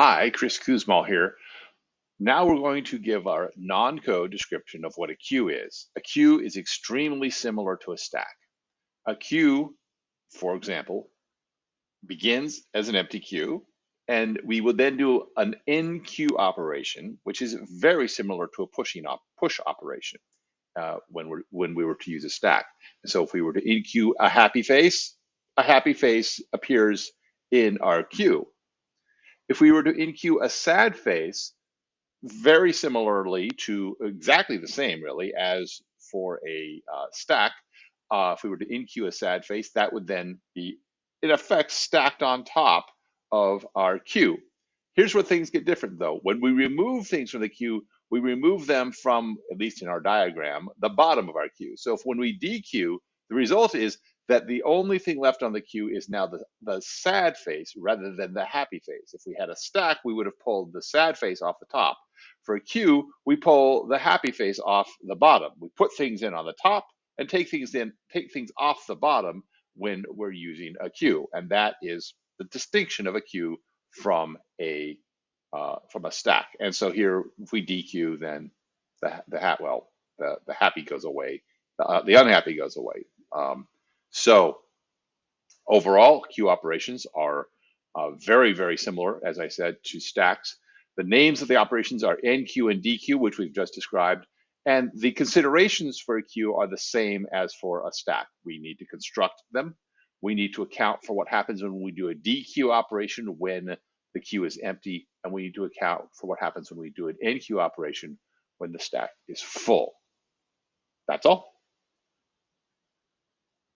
Hi, Chris Kuzmal here. Now we're going to give our non-code description of what a queue is. A queue is extremely similar to a stack. A queue, for example, begins as an empty queue, and we will then do an in queue operation, which is very similar to a push operation when we were to use a stack. And so if we were to in queue a happy face appears in our queue. If we were to in queue a sad face, very similarly to exactly the same, really, as for a stack. If we were to enqueue a sad face, that would then be, in effect, stacked on top of our queue. Here's where things get different, though. When we remove things from the queue, we remove them from, at least in our diagram, the bottom of our queue. So if when we dequeue, the result is that the only thing left on the queue is now the sad face rather than the happy face. If we had a stack, we would have pulled the sad face off the top. For a queue, we pull the happy face off the bottom. We put things in on the top and take things off the bottom when we're using a queue, and that is the distinction of a queue from a stack. And so here, if we dequeue, then the happy goes away, the unhappy goes away. So overall, queue operations are very similar, as I said, to stacks. The names of the operations are enqueue and dequeue, which we've just described. And the considerations for a queue are the same as for a stack. We need to construct them. We need to account for what happens when we do a dequeue operation when the queue is empty. And we need to account for what happens when we do an enqueue operation when the stack is full. That's all.